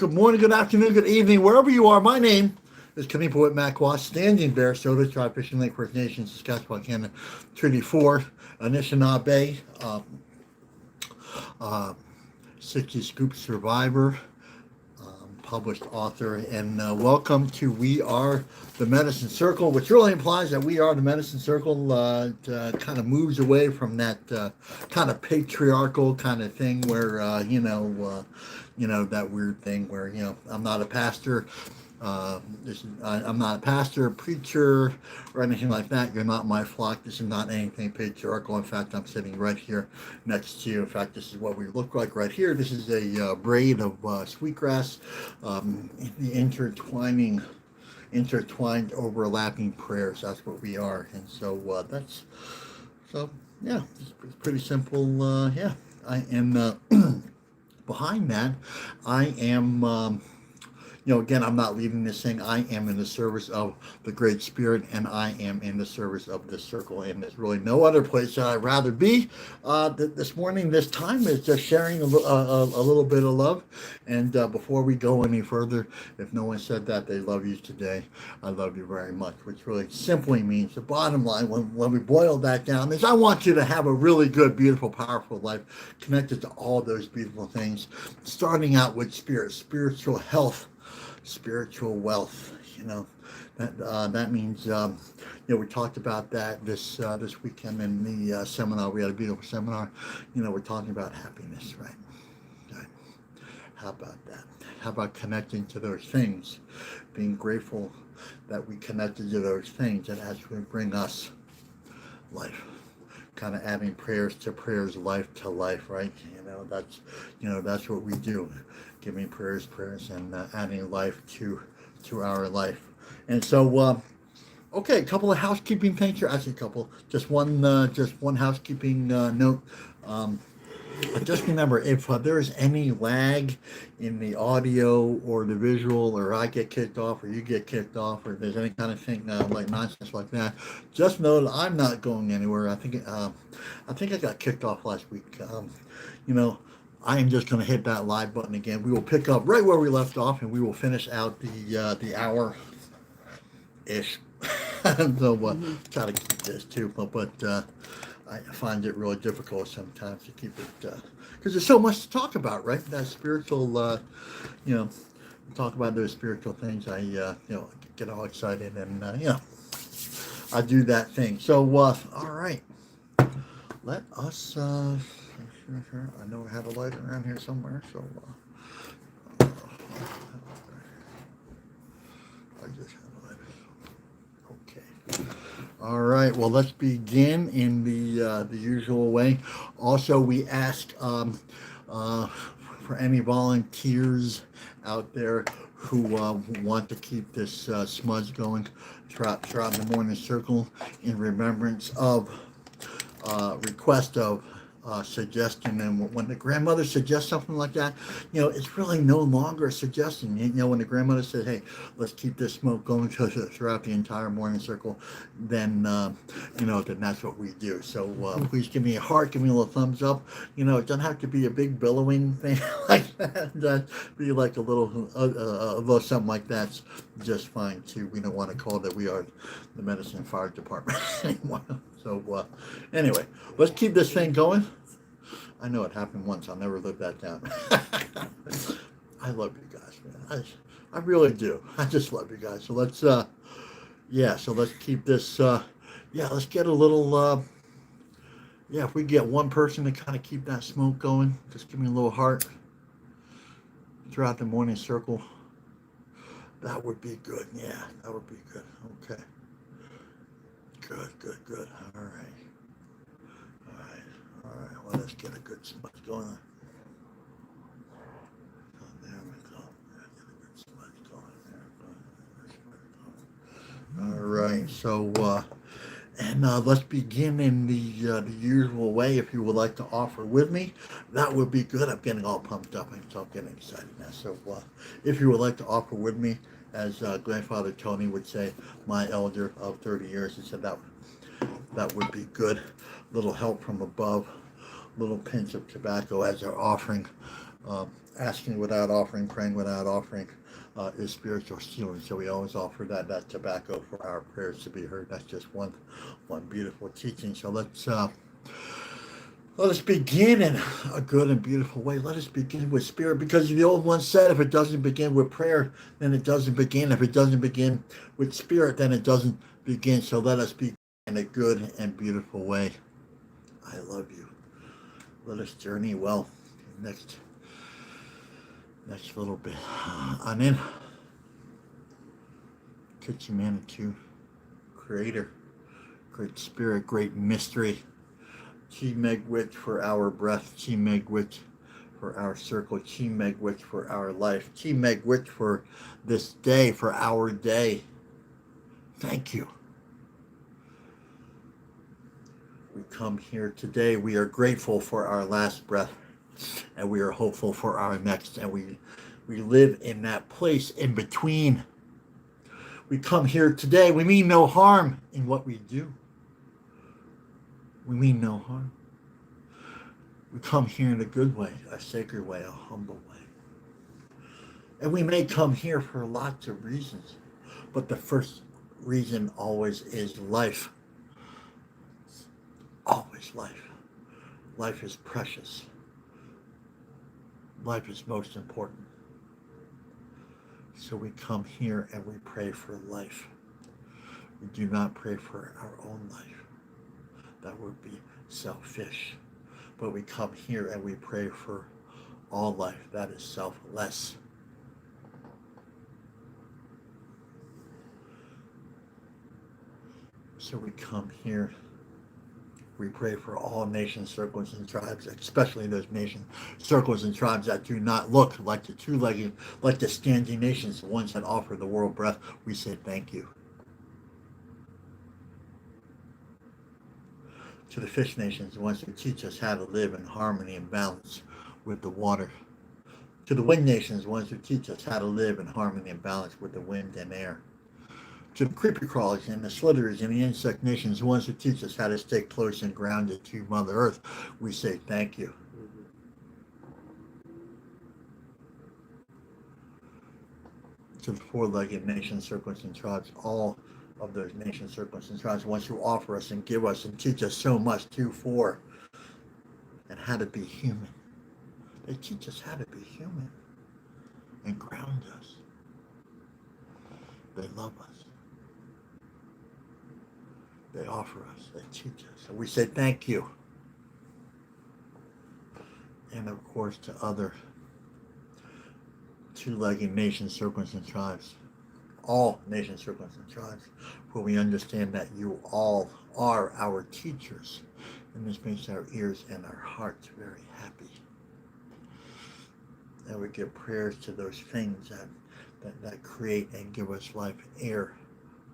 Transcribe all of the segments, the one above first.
good morning, good afternoon, good evening, wherever you are. My name is Kanipa Makwa, Standing Bear, Soda, Tribe Fishing Lake, First Nation, Saskatchewan, Canada, Treaty 4, Anishinaabe, uh, 60 Scoop Survivor, published author, and welcome to We Are the Medicine Circle, which really implies that We Are the Medicine Circle kind of moves away from that kind of patriarchal kind of thing where, that weird thing where, I'm not a pastor. I'm not a pastor, preacher, or anything like that. You're not my flock. This is not anything patriarchal. In fact, I'm sitting right here next to you. In fact, this is what we look like right here. This is a braid of sweetgrass, intertwined, overlapping prayers. That's what we are. And so yeah, it's pretty simple. I am behind that. I am. Again, I'm not leading this thing. I am in the service of the Great Spirit, and I am in the service of this circle. And there's really no other place that I'd rather be. This morning, this time is just sharing a little bit of love. And before we go any further, if no one said that they love you today, I love you very much, which really simply means the bottom line, when we boil that down, is I want you to have a really good, beautiful, powerful life connected to all those beautiful things, starting out with spiritual health, spiritual wealth. That means we talked about that this weekend in the seminar. We had a beautiful seminar. We're talking about happiness, right? How about that? How about connecting to those things, being grateful that we connected to those things that actually bring us life, kind of adding prayers to prayers, life to life, right? That's what we do, giving prayers, and adding life to our life. And so, okay, a couple of housekeeping things here. Actually, just one housekeeping note. Just remember, if there is any lag in the audio or the visual, or I get kicked off, or you get kicked off, or there's any kind of thing like nonsense like that, just know that I'm not going anywhere. I think I got kicked off last week. I am just going to hit that live button again. We will pick up right where we left off, and we will finish out the hour ish. So try to keep this too, but I find it really difficult sometimes to keep it because there's so much to talk about, right? That spiritual, talk about those spiritual things. I get all excited, and I do that thing. So all right, let us. Sure. I know I have a light around here somewhere, so I just have a light. Okay. All right. Well, let's begin in the usual way. Also, we ask for any volunteers out there who want to keep this smudge going throughout the morning circle in remembrance of request of suggestion. And when the grandmother suggests something like that, it's really no longer a suggestion. When the grandmother says, hey, let's keep this smoke going throughout the entire morning circle, then then that's what we do. So please give me a heart, give me a little thumbs up. It doesn't have to be a big billowing thing like that. Be like a little something like that's just fine too. We don't want to call that we are the medicine fire department anymore. So anyway, let's keep this thing going. I know it happened once. I'll never live that down. I love you guys, man. I really do. I just love you guys. So let's let's keep this. Let's get a little. If we get one person to kind of keep that smoke going, just give me a little heart throughout the morning circle. That would be good. Yeah, that would be good. Okay. Good. All right. Well, let's get a good smudge going. There we go. Get a good smudge going. All right. So, let's begin in the usual way. If you would like to offer with me, that would be good. I'm getting all pumped up, and so I'm getting excited now. So, if you would like to offer with me, as Grandfather Tony would say, my elder of 30 years, he said that would be good. Little help from above, little pinch of tobacco as our offering. asking without offering, praying without offering is spiritual healing. So we always offer that tobacco for our prayers to be heard. That's just one beautiful teaching. So let us begin in a good and beautiful way. Let us begin with spirit, because the old one said, if it doesn't begin with prayer, then it doesn't begin. If it doesn't begin with spirit, then it doesn't begin. So let us begin in a good and beautiful way. I love you. Let us journey well. Next little bit. On in. Kitchen Manitou, Creator, Great Spirit, Great Mystery. Chi Megwit for our breath, Chi Megwit for our circle, Chi Megwit for our life, Chi Megwit for this day, for our day. Thank you. We come here today. We are grateful for our last breath, and we are hopeful for our next, and we live in that place in between. We come here today. We mean no harm in what we do. We mean no harm. We come here in a good way, a sacred way, a humble way. And we may come here for lots of reasons, but the first reason always is life. Always life. Life is precious. Life is most important. So we come here and we pray for life. We do not pray for our own life. That would be selfish. But we come here and we pray for all life. That is selfless. So we come here, we pray for all nations, circles, and tribes, especially those nations, circles, and tribes that do not look like the two-legged, like the standing nations, the ones that offer the world breath. We say thank you. To the fish nations, the ones who teach us how to live in harmony and balance with the water. To the wind nations, the ones who teach us how to live in harmony and balance with the wind and air. To the creepy crawlers and the slitherers and the insect nations, the ones who teach us how to stay close and grounded to Mother Earth, we say thank you. To the four-legged nations, circles, and tribes, all of those nations, circles, and tribes, the ones who offer us and give us and teach us so much for, and how to be human. They teach us how to be human and ground us. They love us. They offer us. They teach us. And we say thank you. And of course to other two-legged nations, circles, and tribes. All nations, circles, and tribes. For we understand that you all are our teachers. And this makes our ears and our hearts very happy. And we give prayers to those things that create and give us life: air,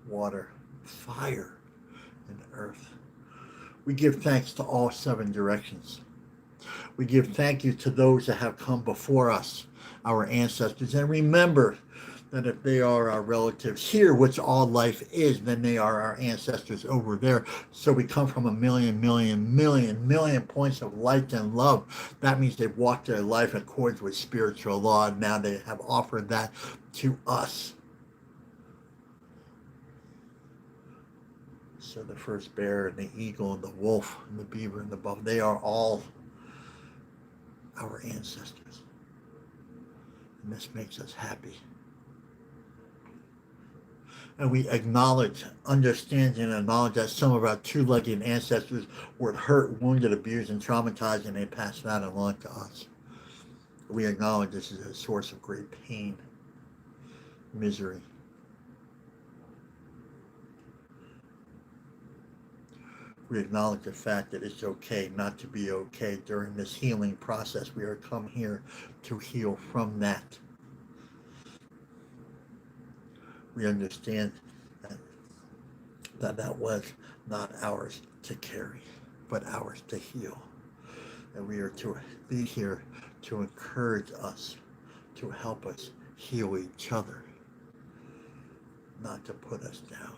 water, fire, and earth. We give thanks to all seven directions. We give thank you to those that have come before us, our ancestors. And remember that if they are our relatives here, which all life is, then they are our ancestors over there. So we come from a million points of light and love. That means they've walked their life in accordance with spiritual law, and now they have offered that to us. So the first bear and the eagle and the wolf and the beaver and the buffalo, they are all our ancestors. And this makes us happy. And we acknowledge, understand, and acknowledge that some of our two-legged ancestors were hurt, wounded, abused, and traumatized, and they passed that along to us. We acknowledge this is a source of great pain, misery. We acknowledge the fact that it's okay not to be okay during this healing process. We are come here to heal from that. We understand that was not ours to carry, but ours to heal. And we are to be here to encourage us, to help us heal each other, not to put us down.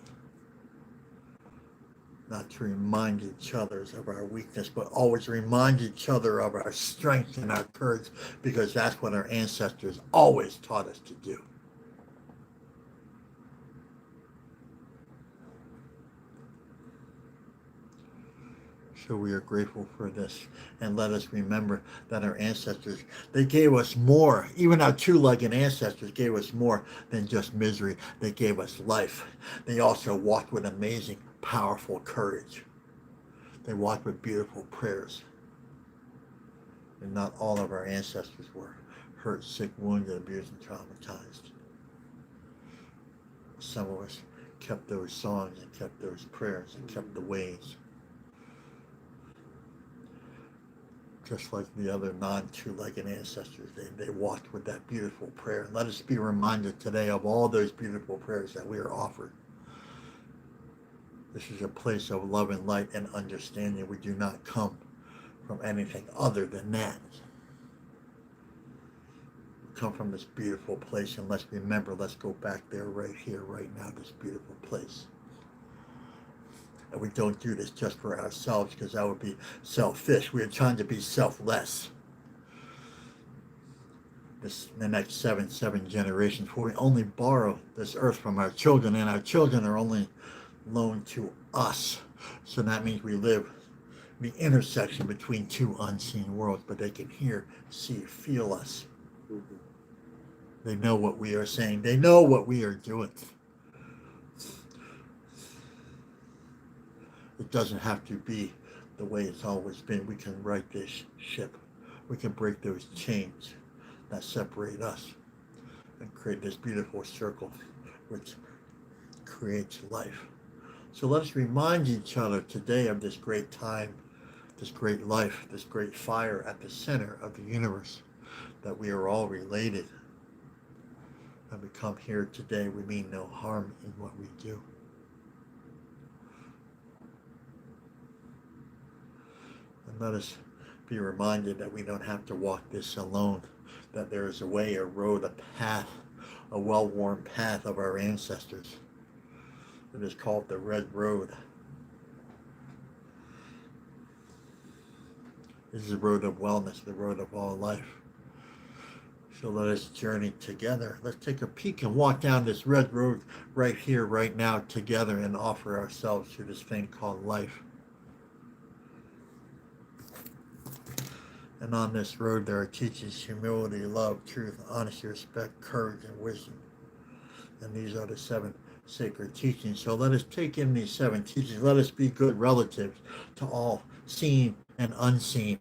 not to remind each other of our weakness, but always remind each other of our strength and our courage, because that's what our ancestors always taught us to do. So we are grateful for this, and let us remember that our ancestors, they gave us more. Even our two-legged ancestors gave us more than just misery. They gave us life. They also walked with amazing, powerful courage. They walked with beautiful prayers. And not all of our ancestors were hurt, sick, wounded, abused, and traumatized. Some of us kept those songs and kept those prayers and kept the ways. Just like the other non-two-legged ancestors, they walked with that beautiful prayer. And let us be reminded today of all those beautiful prayers that we are offered. This is a place of love and light and understanding. We do not come from anything other than that. We come from this beautiful place, and let's remember, let's go back there right here, right now, this beautiful place. And we don't do this just for ourselves, because that would be selfish. We are trying to be selfless. The next seven generations, for we only borrow this earth from our children, and our children are only loaned to us. So that means we live the intersection between two unseen worlds, but they can hear, see, feel us. Mm-hmm. They know what we are saying. They know what we are doing. It doesn't have to be the way it's always been. We can right this ship. We can break those chains that separate us and create this beautiful circle which creates life. So let us remind each other today of this great time, this great life, this great fire at the center of the universe, that we are all related. And we come here today, we mean no harm in what we do. And let us be reminded that we don't have to walk this alone, that there is a way, a road, a path, a well-worn path of our ancestors. It is called the Red Road. This is the road of wellness, the road of all life. So let us journey together. Let's take a peek and walk down this red road right here, right now, together, and offer ourselves to this thing called life. And on this road, there are teachings: humility, love, truth, honesty, respect, courage, and wisdom. And these are the 7 sacred teachings. So let us take in these 7 teachings. Let us be good relatives to all, seen and unseen.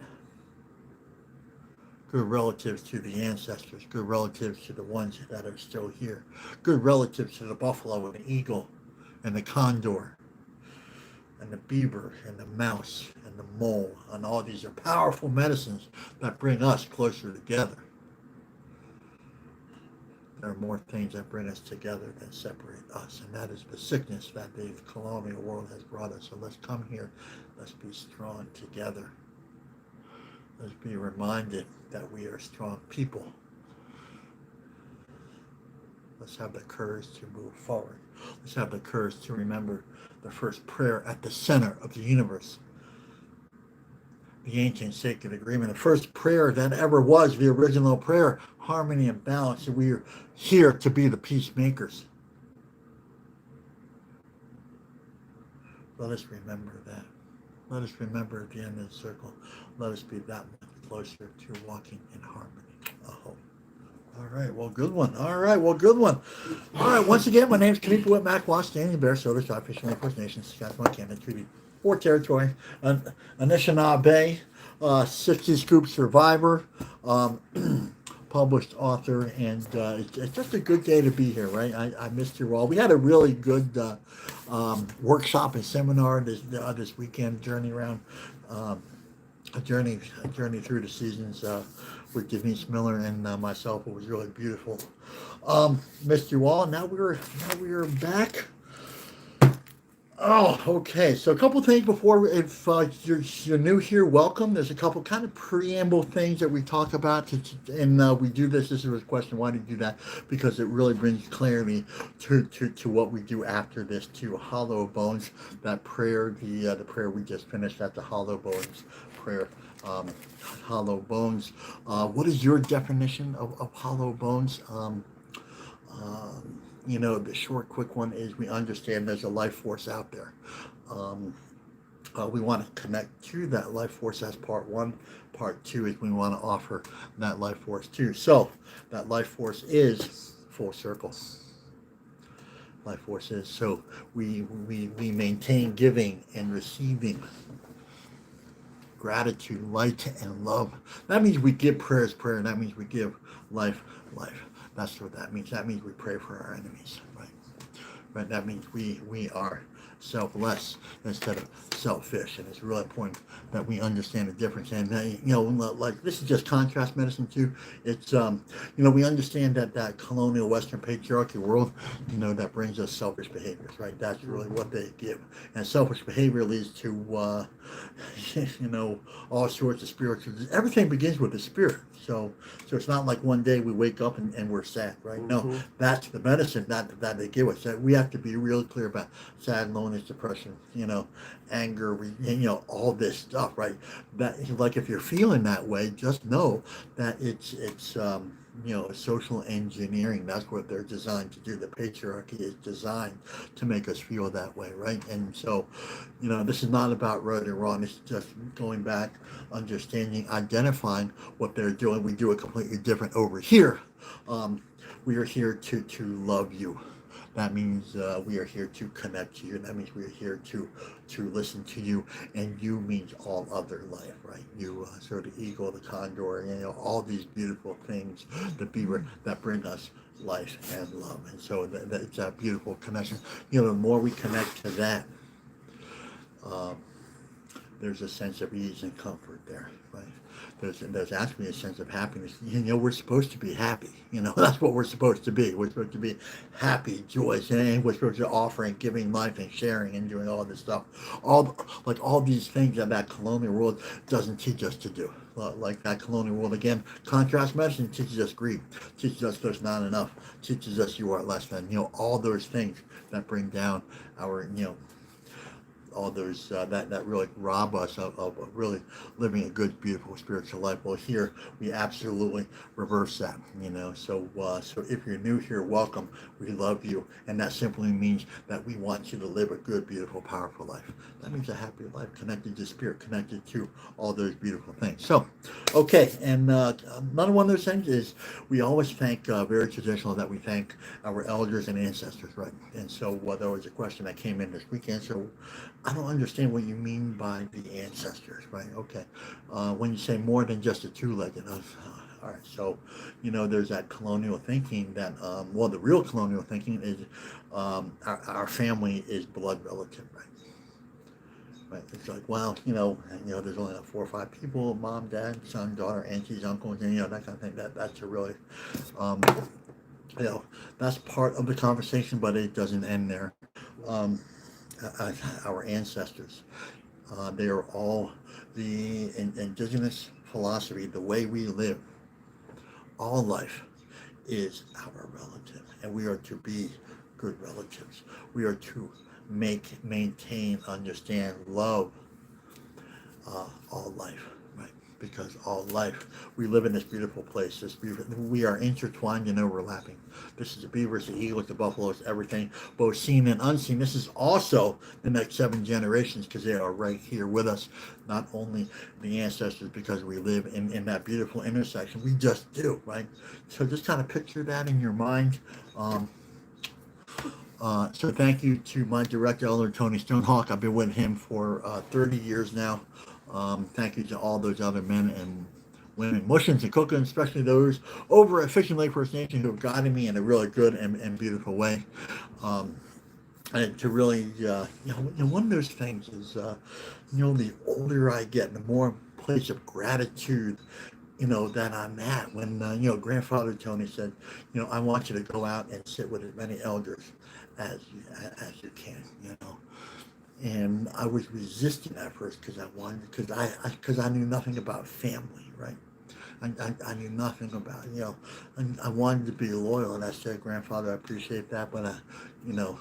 Good relatives to the ancestors. Good relatives to the ones that are still here. Good relatives to the buffalo and the eagle and the condor and the beaver and the mouse and the mole. And all these are powerful medicines that bring us closer together. There are more things that bring us together than separate us, and that is the sickness that the colonial world has brought us. So let's come here, let's be strong together. Let's be reminded that we are strong people. Let's have the courage to move forward. Let's have the courage to remember the first prayer at the center of the universe. The ancient sacred agreement, the first prayer that ever was, the original prayer, harmony and balance. And we are here to be the peacemakers. Let us remember that. Let us remember at the end of the circle. Let us be that much closer to walking in harmony. Oh. All right, well, good one. All right, well, good one. All right, once again, my name is Kanipa Whitmack, Standing Bear, Soda, Shot, Fish, and First Nation, Saskatchewan, Canada, Treaty 4 Territory, Anishinaabe, 60 Scoop Survivor, published author, and it's just a good day to be here, right? I missed you all. We had a really good workshop and seminar this weekend, journey around, a journey through the seasons with Denise Miller and myself. It was really beautiful. Missed you all. Now we are back. Oh, okay. So a couple things before, if you're new here, welcome. There's a couple kind of preamble things that we talk about, and we do this. This is a question. Why do you do that? Because it really brings clarity to what we do after this. To Hollow Bones, that prayer, the prayer we just finished. That's the Hollow Bones prayer. Um, Hollow Bones. What is your definition of hollow bones? The short, quick one is we understand there's a life force out there. Um, we want to connect to that life force. That's part one. Part two is we want to offer that life force too. So that life force is full circle. Life force is so we maintain giving and receiving gratitude, light, and love. That means we give prayers, prayer, and that means we give life, life. That's what that means. That means we pray for our enemies, right? Right. That means we are selfless instead of selfish, and it's really important that we understand the difference. And like this is just contrast medicine too. It's we understand that colonial Western patriarchy world, that brings us selfish behaviors, right? That's really what they give, and selfish behavior leads to all sorts of spiritual. Everything begins with the spirit. So it's not like one day we wake up and we're sad, right? No, that's the medicine that they give us. That we have to be real clear about sad, loneliness, depression, anger, all this stuff, right? That like if you're feeling that way, just know that it's social engineering. That's what they're designed to do. The patriarchy is designed to make us feel that way, right? And so, this is not about right or wrong. It's just going back, understanding, identifying what they're doing. We do it completely different over here. We are here to love you. That means we are here to connect to you. That means we are here to listen to you, and you means all other life, right? You, so the eagle, the condor, all these beautiful things, the beaver that bring us life and love, and so it's a beautiful connection. The more we connect to that, um, there's a sense of ease and comfort there, right? There's actually a sense of happiness. We're supposed to be happy. That's what we're supposed to be. We're supposed to be happy, joyous, and we're supposed to offer and giving life and sharing and doing all this stuff. All these things that colonial world doesn't teach us to do. Like that colonial world again, contrast medicine teaches us greed, teaches us there's not enough, teaches us you are less than. All those things that bring down our all those that really rob us of really living a good, beautiful spiritual life. Well, here we absolutely reverse that. So if you're new here, welcome. We love you, and that simply means that we want you to live a good, beautiful, powerful life. That means a happy life, connected to spirit, connected to all those beautiful things. So, okay, and another one of those things is we always thank, very traditional, that we thank our elders and ancestors, right? And so there was a question that came in this weekend. So I don't understand what you mean by the ancestors, right? Okay. When you say more than just a two-legged, all right. So, there's that colonial thinking that, the real colonial thinking is our family is blood relative, right? Right. It's like, well, there's only like 4 or 5 people: mom, dad, son, daughter, aunties, uncles, and that kind of thing. That's a really, um, that's part of the conversation, but it doesn't end there. Um, our ancestors. They are all the indigenous philosophy, the way we live. All life is our relative, and we are to be good relatives. We are to maintain, understand, love all life, right? Because all life, we live in this beautiful place. This beautiful, we are intertwined and overlapping. This is the beavers, the eagles, the buffaloes, everything, both seen and unseen. This is also the next 7 generations because they are right here with us. Not only the ancestors, because we live in that beautiful intersection. We just do, right? So just kind of picture that in your mind. So thank you to my direct elder, Tony Stonehawk. I've been with him for 30 years now. Thank you to all those other men and women, Mushins and Cookins, especially those over at Fishing Lake First Nation who have guided me in a really good and beautiful way. Um, and to really, one of those things is, the older I get, the more place of gratitude that I'm at. When grandfather Tony said, I want you to go out and sit with as many elders as you can. And I was resisting at first because I knew nothing about family, right? I knew nothing about, and I wanted to be loyal, and I said, Grandfather, I appreciate that, but you know,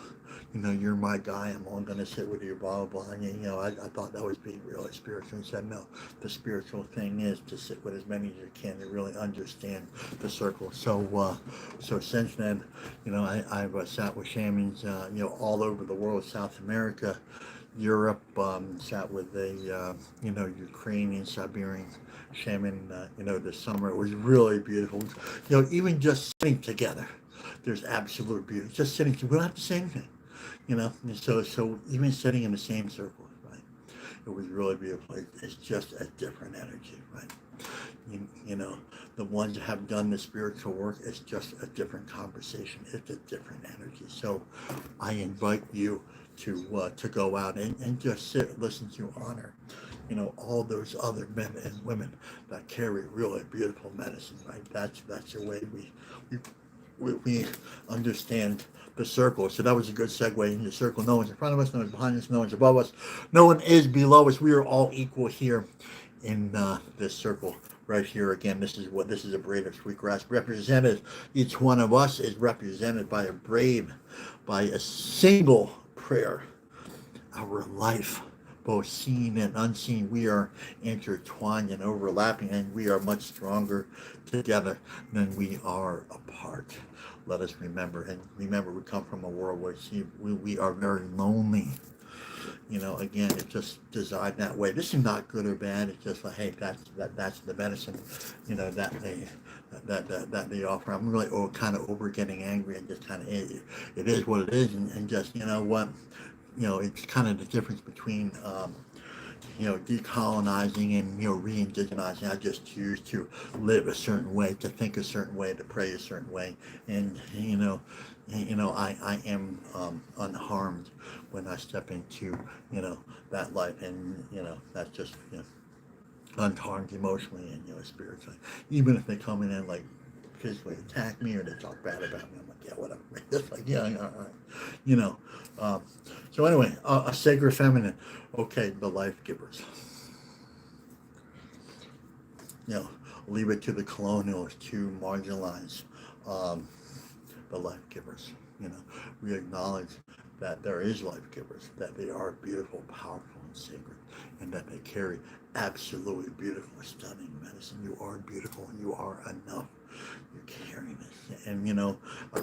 you're my guy. I'm only going to sit with you, blah, blah, blah. And, I thought that was being really spiritual. He said, no, the spiritual thing is to sit with as many as you can to really understand the circle. So since then, I've sat with shamans, all over the world, South America, Europe, sat with a, Ukrainian, Siberian shaman, this summer. It was really beautiful. Even just sitting together, there's absolute beauty. Just sitting, we don't have to say anything. And so even sitting in the same circle, right? It was really beautiful. It's just a different energy, right? The ones that have done the spiritual work, it's just a different conversation. It's a different energy. So I invite you to go out and just sit, listen to, honor, all those other men and women that carry really beautiful medicine, right? That's the way we understand the circle. So that was a good segue in the circle. No one's in front of us, no one's behind us, no one's above us, no one is below us. We are all equal here in this circle right here. Again, this is a braid of sweetgrass represented. Each one of us is represented by a braid, by a single prayer. Our life, both seen and unseen, we are intertwined and overlapping, and we are much stronger together than we are apart. Let us remember, we come from a world where we are very lonely. Again, it's just designed that way. This is not good or bad. It's just like, hey, that's the medicine, that they offer. I'm really kind of over getting angry and just kind of, it is what it is, and just, what, it's kind of the difference between, decolonizing and, re-indigenizing. I just choose to live a certain way, to think a certain way, to pray a certain way. And, I am unharmed when I step into, that life. And, that's just, unharmed emotionally and, spiritually. Even if they come in and, like, physically attack me or they talk bad about me, I'm like, yeah, whatever. Just like, yeah, all right. So anyway, a sacred feminine. Okay, the life givers. Leave it to the colonials to marginalize the life givers. We acknowledge that there is life givers, that they are beautiful, powerful, and sacred, and that they carry absolutely beautiful, stunning medicine. You are beautiful, and you are enough. You're carrying this, and I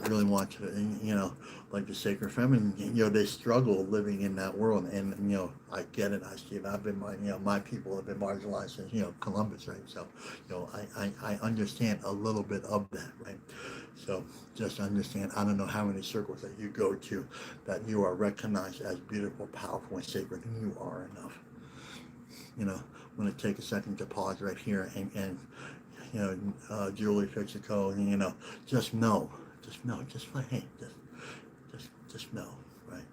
really want you to, like the sacred feminine, they struggle living in that world, and I get it, I see it. I've been, my people have been marginalized since Columbus, right? So I understand a little bit of that, right? So just understand, I don't know how many circles that you go to, that you are recognized as beautiful, powerful, and sacred, and you are enough. I'm going to take a second to pause right here and Julie Fixico, just know, just like, hey, just know, right?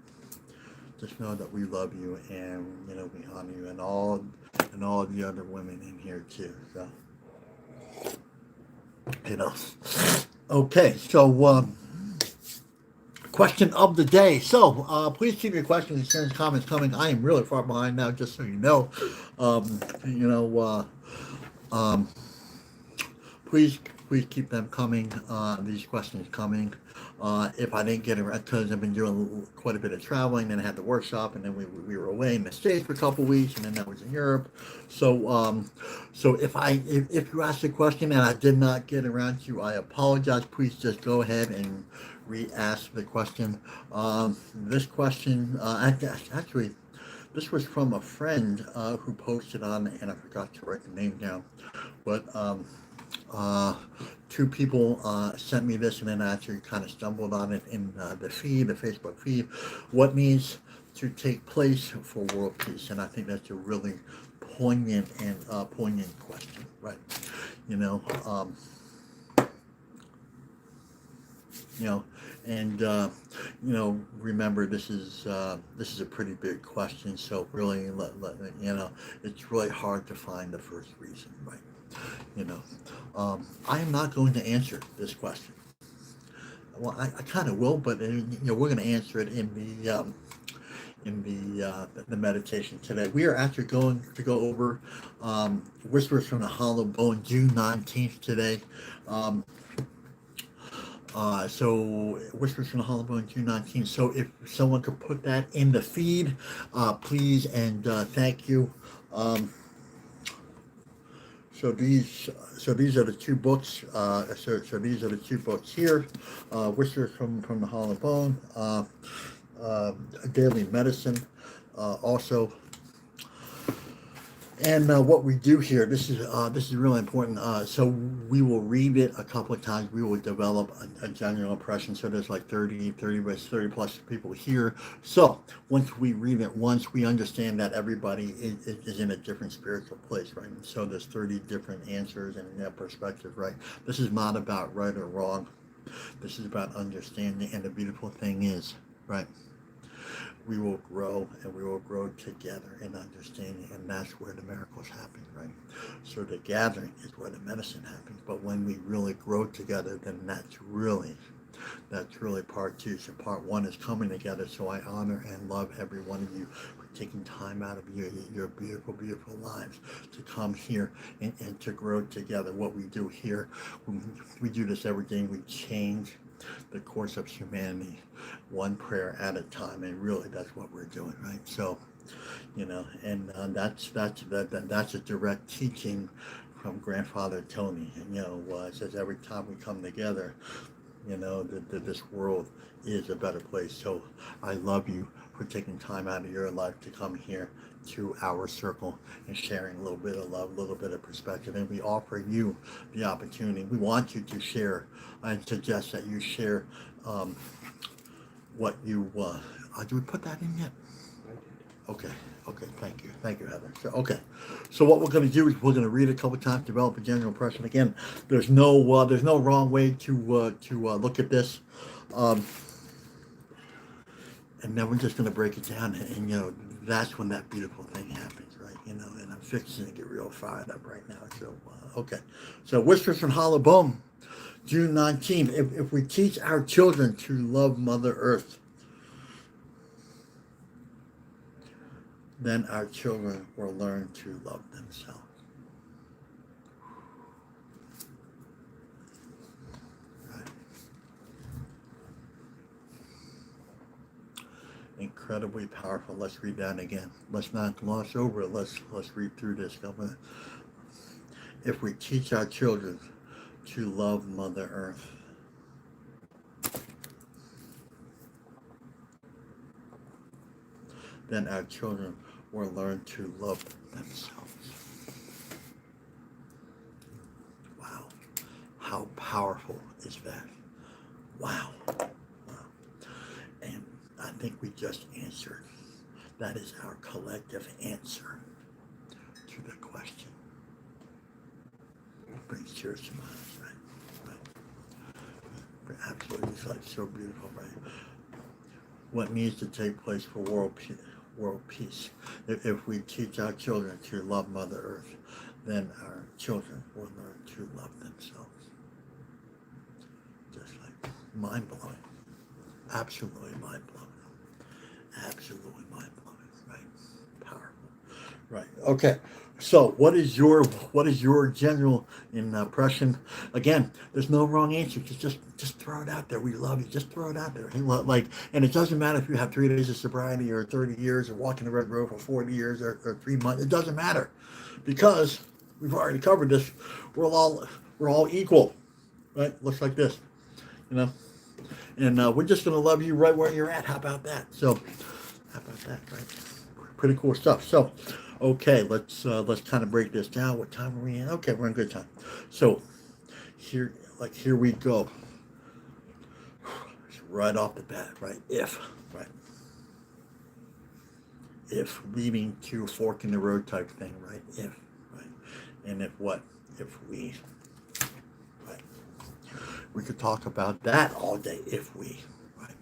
Just know that we love you, and we honor you, and all the other women in here too. So, okay. So, question of the day. So, please keep your questions and comments coming. I am really far behind now, just so you know. Please keep them coming. These questions coming. If I didn't get it right, because I've been doing quite a bit of traveling, then I had the workshop, and then we were away in the States for a couple weeks, and then that was in Europe. So if you asked a question and I did not get around to you, I apologize. Please just go ahead and re-ask the question. This question, actually, this was from a friend who posted on, and I forgot to write the name down, but two people sent me this, and then I actually kind of stumbled on it in the Facebook feed. What needs to take place for world peace? And I think that's a really poignant question, right? Remember, this is a pretty big question, so really, it's really hard to find the first reason, right? I am not going to answer this question. Well, I kind of will, but we're going to answer it in in the meditation today. We are actually going to go over Whispers from the Hollow Bone, June 19th today. Um, so Whispers from the Hollow Bone, June 19th. So if someone could put that in the feed, please, and thank you. Um, so these are the two books. So these are the two books here. Whispers from the Hollow Bone, Daily Medicine, also. And what we do here, this is really important. So we will read it a couple of times. We will develop a general impression. So there's like 30 plus people here. So once we read it once, we understand that everybody is in a different spiritual place, right? And so there's 30 different answers and perspectives, right? This is not about right or wrong. This is about understanding. And the beautiful thing is, right? We will grow and we will grow together in understanding, and that's where the miracles happen, right? So the gathering is where the medicine happens, but when we really grow together, then that's really part two. So part one is coming together. So I honor and love every one of you for taking time out of your beautiful lives to come here and to grow together. What we do here, we do this every day. We change the course of humanity one prayer at a time, and really that's what we're doing, right? So and that's a direct teaching from Grandfather Tony. And it says every time we come together, this world is a better place. So I love you for taking time out of your life to come here to our circle and sharing a little bit of love, a little bit of perspective. And we offer you the opportunity. We want you to share. I suggest that you share what you do we put that in yet? Okay. Thank you, Heather. So what we're going to do is we're going to read a couple times, develop a general impression. Again, there's no wrong way to look at this, and then we're just going to break it down, and that's when that beautiful thing happens, right? And I'm fixing to get real fired up right now. So so Whispers from Hollow Bone, June 19th. If we teach our children to love Mother Earth, then our children will learn to love themselves. Right. Incredibly powerful. Let's read that again. Let's not gloss over it. Let's read through this. If we teach our children to love Mother Earth, then our children will learn to love themselves. Wow. How powerful is that? Wow. And I think we just answered. That is our collective answer to the question. It brings tears to my eyes, right? Absolutely. It's like so beautiful, right? What needs to take place for world peace. If we teach our children to love Mother Earth, then our children will learn to love themselves. Just like mind-blowing. Absolutely mind-blowing. Absolutely mind-blowing, right? Powerful. Right. Okay. So what is your general impression? Again, there's no wrong answer. Just throw it out there. We love you. Just throw it out there. And it doesn't matter if you have 3 days of sobriety or 30 years or walking the red road for 40 years or 3 months. It doesn't matter, because we've already covered this. We're all equal, right? Looks like this, And we're just gonna love you right where you're at. How about that? So, how about that, right? Pretty cool stuff. So, okay, let's kind of break this down. What time are we in? Okay, we're in good time. So, here we go. Right off the bat, right? If leading to fork in the road type thing, right? Right? And if we, right? We could talk about that all day. If we, right?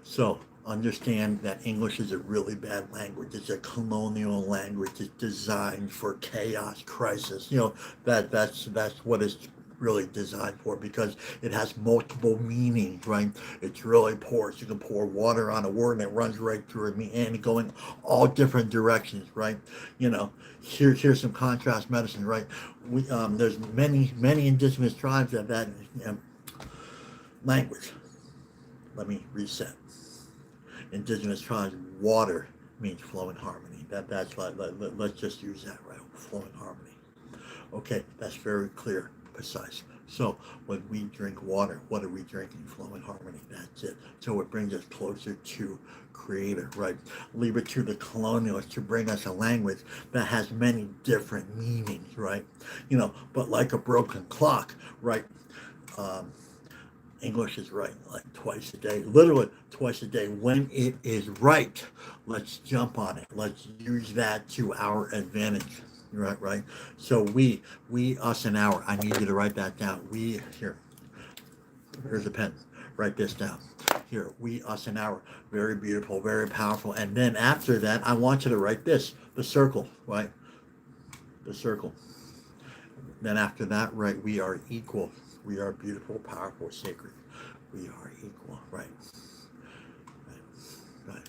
So understand that English is a really bad language. It's a colonial language. It's designed for chaos, crisis. That's what it's really designed for, because it has multiple meanings, right? It's really porous. You can pour water on a word and it runs right through it, and going all different directions, right? You know, here's some contrast medicine, right? There's many indigenous tribes that language. Let me reset. Indigenous tribes, water means flow in harmony. That's like, let's just use that, right? Flow in harmony. Okay, that's very clear, precise. So when we drink water, what are we drinking? Flow in harmony. That's it. So it brings us closer to Creator, right? Leave it to the colonialists to bring us a language that has many different meanings, right? You know, but like a broken clock, right? Um, English is right like twice a day, literally twice a day. When it is right, let's jump on it. Let's use that to our advantage. Right. So we, us, and our. I need you to write that down. Here's a pen. Write this down. Here, we, us, and our. Very beautiful, very powerful. And then after that, I want you to write this, the circle, right? The circle. Then after that, right, we are equal. We are beautiful, powerful, sacred. We are equal, right? Right.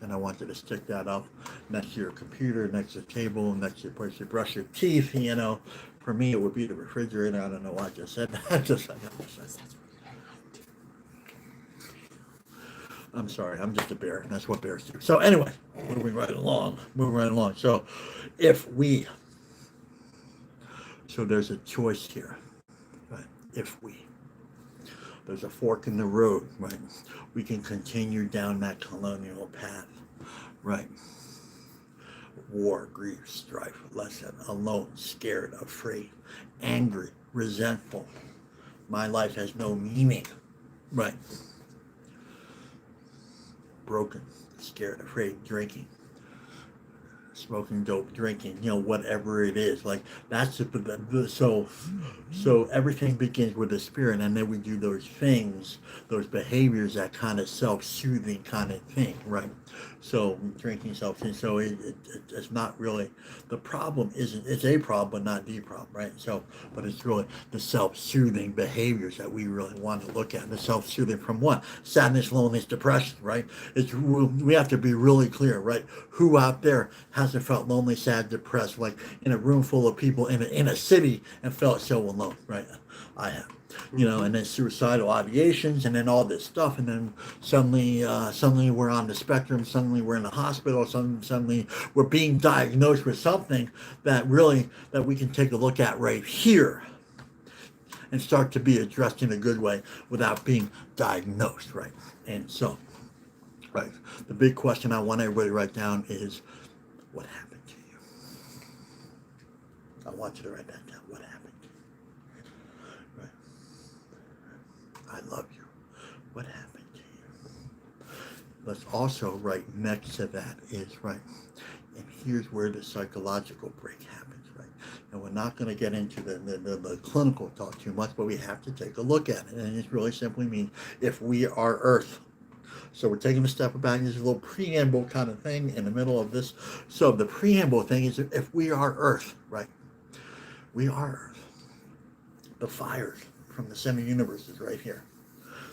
And I want you to stick that up next to your computer, next to the table, next to your place you brush your teeth. You know, for me, it would be the refrigerator. I don't know why I just said that. I'm sorry, I'm just a bear. That's what bears do. So anyway, moving right along. So so there's a choice here, right? There's a fork in the road, right? We can continue down that colonial path, right? War, grief, strife, lesson, alone, scared, afraid, angry, resentful. My life has no meaning, right? Broken, scared, afraid, drinking, smoking dope, drinking, whatever it is. Like that's so everything begins with the spirit, and then we do those things, those behaviors, that kind of self-soothing kind of thing, right? So drinking, self-soothing. So it's not really the problem. It's a problem, but not the problem, right? So, but it's really the self-soothing behaviors that we really want to look at. The self-soothing from what? Sadness, loneliness, depression, right? We have to be really clear, right? Who out there hasn't felt lonely, sad, depressed, like in a room full of people in a city, and felt so alone, right? I have. And then suicidal ideations, and then all this stuff, and then suddenly we're on the spectrum, suddenly we're in the hospital, suddenly we're being diagnosed with something that we can take a look at right here and start to be addressed in a good way without being diagnosed, right? And so, right, the big question I want everybody to write down is, what happened to you? I want you to write that down. What happened to you? Right. I love you. What happened to you? Let's also write next to that is, right, and here's where the psychological break happens, right? And we're not going to get into the clinical talk too much, but we have to take a look at it. And it really simply means, if we are Earth. So we're taking a step back. There's a little preamble kind of thing in the middle of this. So the preamble thing is, if we are Earth, right? We are Earth. The fires from the center universe is right here.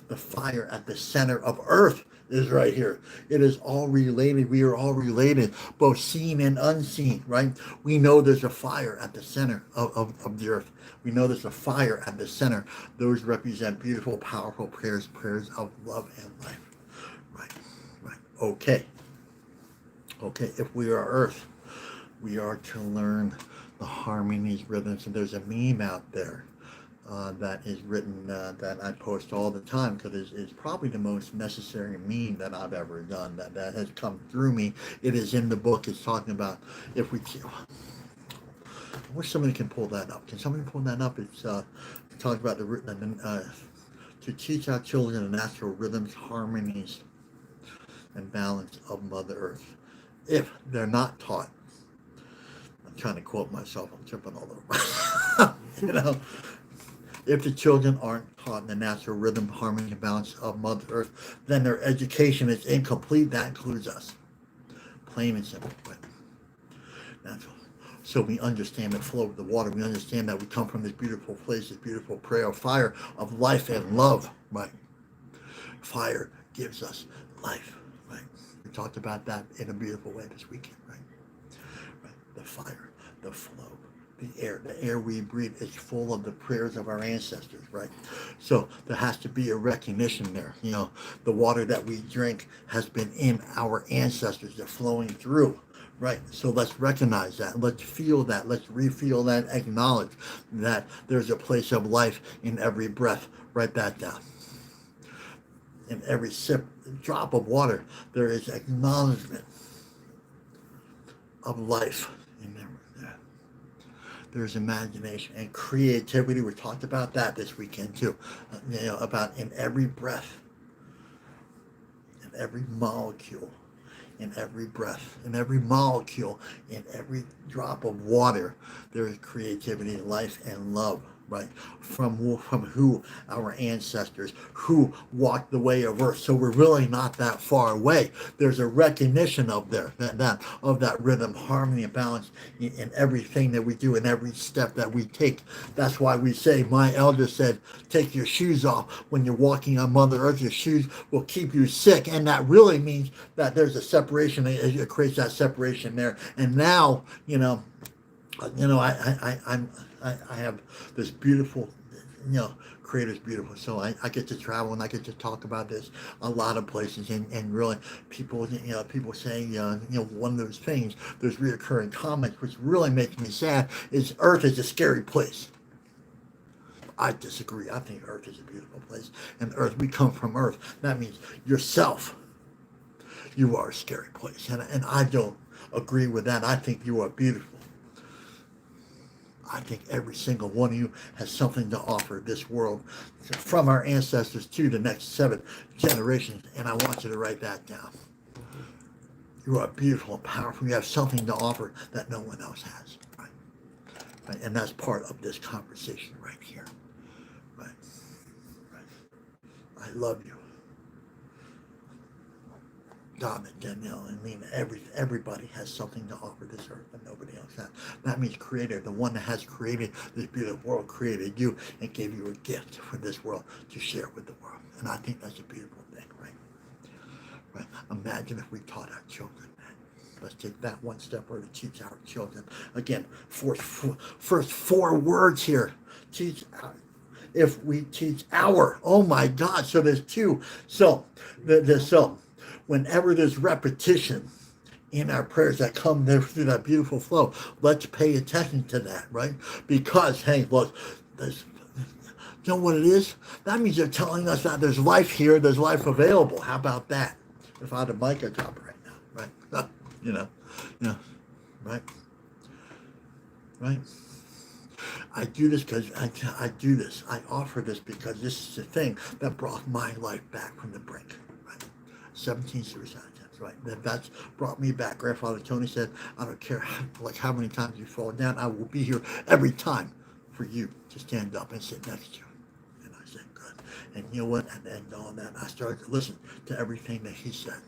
The fire at the center of Earth is right here. It is all related. We are all related, both seen and unseen, right? We know there's a fire at the center of the Earth. We know there's a fire at the center. Those represent beautiful, powerful prayers of love and life. Right. Okay. If we are Earth, we are to learn the harmonies, rhythms, and there's a meme out there that is written that I post all the time, because it's probably the most necessary meme that I've ever done that has come through me. It is in the book. It's talking about, I wish somebody can pull that up. Can somebody pull that up? It's talking about to teach our children the natural rhythms, harmonies, and balance of Mother Earth. If they're not taught, I'm trying to quote myself, I'm tripping all over. If the children aren't taught the natural rhythm, harmony, and balance of Mother Earth, then their education is incomplete. That includes us. Plain and simple. Natural. So we understand the flow of the water. We understand that we come from this beautiful place, this beautiful prayer of fire of life and love, right? Fire gives us life, right? We talked about that in a beautiful way this weekend, right? Right? The fire, the flow, the air we breathe is full of the prayers of our ancestors, right? So there has to be a recognition there. You know, the water that we drink has been in our ancestors. They're flowing through. Right. So let's recognize that. Let's feel that. Let's refeel that. Acknowledge that there's a place of life in every breath. Write that down. In every sip, drop of water, there is acknowledgement of life in there. There's imagination and creativity. We talked about that this weekend too. You know, about in every breath, in every molecule, in every breath, in every molecule, in every drop of water, there is creativity, life, and love. Right, from who our ancestors who walked the way of earth. So we're really not that far away. There's a recognition of that rhythm, harmony, and balance in everything that we do, in every step that we take. That's why we say, my elder said, take your shoes off when you're walking on Mother Earth. Your shoes will keep you sick, and that really means that there's a separation. It creates that separation there. And now, I have this beautiful, Creator's beautiful. So I get to travel and I get to talk about this a lot of places, and really people, people saying, one of those things, those reoccurring comments, which really makes me sad, is Earth is a scary place. I disagree. I think Earth is a beautiful place, and Earth, we come from Earth. That means yourself. You are a scary place, and I don't agree with that. I think you are beautiful. I think every single one of you has something to offer this world, from our ancestors to the next 7 generations, and I want you to write that down. You are beautiful and powerful. You have something to offer that no one else has, right? Right? And that's part of this conversation right here, right? Right? I love you. Dom and Danielle, and mean everybody has something to offer this earth that nobody else has. That means Creator, the one that has created this beautiful world, created you and gave you a gift for this world to share with the world. And I think that's a beautiful thing, right? Right? Imagine if we taught our children that. Let's take that one step further to teach our children. Again, first 4 words here. Teach our. If we teach our, oh my God, so there's 2. So whenever there's repetition in our prayers that come there through that beautiful flow, let's pay attention to that, right? Because, hey, look, you know what it is? That means they're telling us that there's life here, there's life available. How about that? If I had a mic, I'd drop it right now, right? Right? Right? I do this because I do this. I offer this because this is the thing that brought my life back from the brink. 17 suicide attempts, right? That's brought me back. Grandfather Tony said, I don't care how many times you fall down, I will be here every time for you to stand up and sit next to you. And I said, good. And you know what? And all that, I started to listen to everything that he said,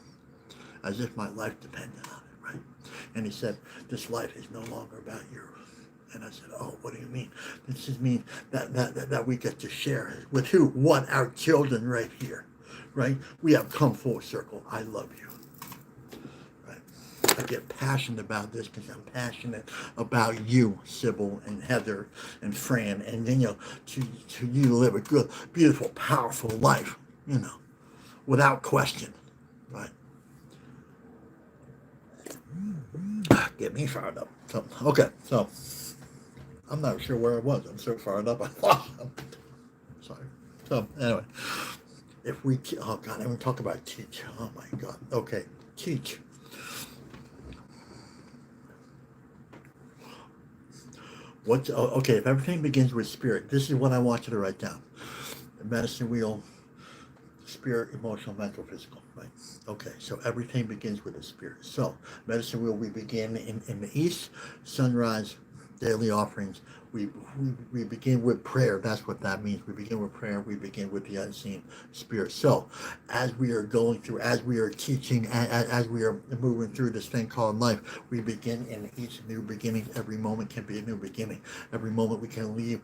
as if my life depended on it, right? And he said, this life is no longer about you. And I said, oh, what do you mean? This just means that we get to share with who? What? Our children right here. Right? We have come full circle. I love you. Right? I get passionate about this because I'm passionate about you, Sybil and Heather and Fran, and then to you live a good, beautiful, powerful life, without question. Right? Get me fired up. So I'm not sure where I was. I'm so fired up. I thought. Sorry. So anyway. If we, oh God, I want to talk about teach. Oh my God. Okay, teach. Okay, if everything begins with spirit, this is what I want you to write down. The medicine wheel, spirit, emotional, mental, physical, right? Okay, so everything begins with the spirit. So, medicine wheel, we begin in the east, sunrise, daily offerings. we begin with prayer. That's what that means. We begin with prayer. We begin with the unseen spirit. So as we are going through, as we are teaching, as we are moving through this thing called life, we begin in each new beginning. Every moment can be a new beginning. Every moment we can leave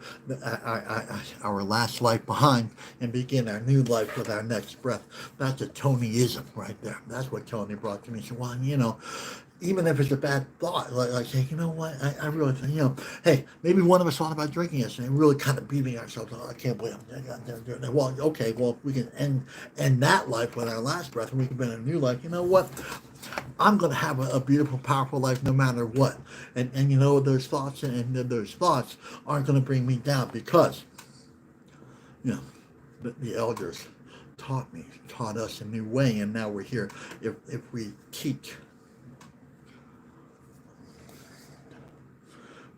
our last life behind and begin our new life with our next breath. That's a Tonyism right there. That's what Tony brought to me. So, well, even if it's a bad thought, like say, you know what, I really, hey, maybe one of us thought about drinking yesterday and really kind of beating ourselves. Oh, I can't believe I'm well, okay, well, we can end that life with our last breath and we can begin a new life. You know what? I'm going to have a beautiful, powerful life no matter what. And those thoughts and those thoughts aren't going to bring me down because, the elders taught us a new way, and now we're here. If we teach,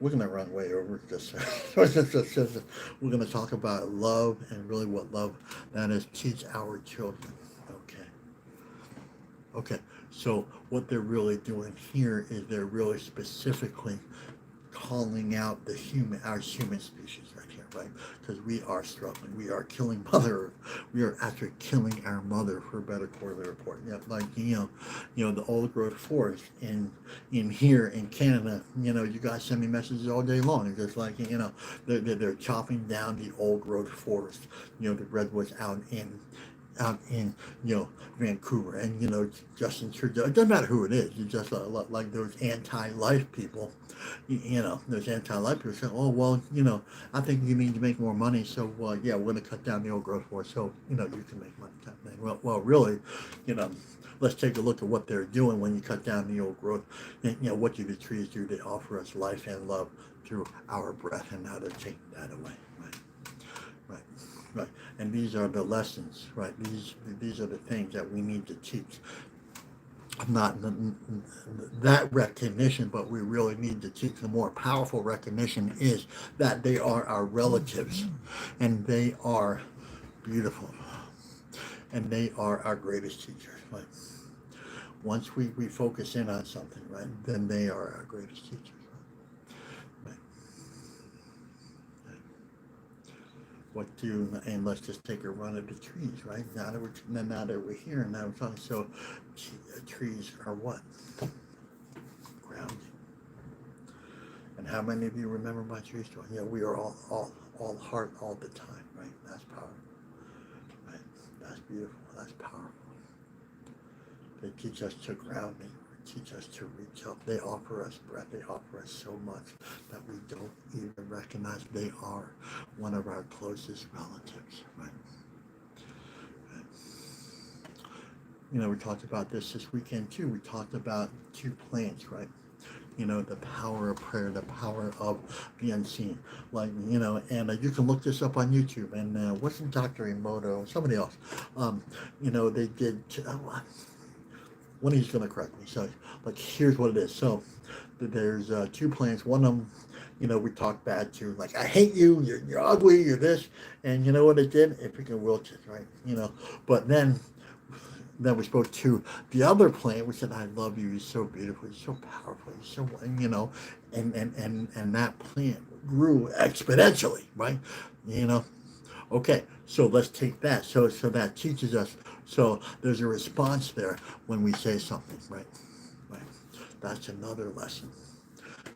we're going to run way over this. We're going to talk about love and really what love that is. Teach our children. Okay. So what they're really doing here is they're really specifically calling out our human species right here, right? Because we are struggling. We are killing Mother Earth. We are actually killing our mother, for a better quarterly report. Yeah, like the old growth forest in here in Canada. You guys send me messages all day long. It's just like they're chopping down the old growth forest. The redwoods out in Vancouver, and Justin Trudeau. It doesn't matter who it is. It's just like those anti-life people. Those anti-life people say, oh well, I think you need to make more money, so yeah, we're going to cut down the old growth forest so you can make money. Type thing. Well, really, let's take a look at what they're doing when you cut down the old growth. And, what do the trees do? They offer us life and love through our breath, and now they're taking that away. Right, and these are the lessons, right? These are the things that we need to teach. Not that recognition, but we really need to teach. The more powerful recognition is that they are our relatives, and they are beautiful, and they are our greatest teachers. Right? Once we focus in on something, right, then they are our greatest teachers. And let's just take a run at the trees, right? Now that we're here, and now we're talking. So, trees are what? Grounding. And how many of you remember my tree story? We are all heart all the time, right? That's powerful, right? That's beautiful. That's powerful. They teach us to ground. Teach us to reach up. They offer us breath. They offer us so much that we don't even recognize they are one of our closest relatives, right? We talked about this weekend too. We talked about 2 plants, right? The power of prayer, the power of the unseen. And you can look this up on YouTube. And wasn't Dr. Emoto, somebody else, they did, one of you's going to correct me. So, here's what it is. So, there's 2 plants. One of them, we talk bad to, like, I hate you, you're ugly, you're this. And you know what it did? It freaking wilted, right? But then we spoke to the other plant. We said, I love you, you're so beautiful, you're so powerful, you're so, and that plant grew exponentially, right? Okay, so let's take that. So that teaches us. So there's a response there when we say something, right? That's another lesson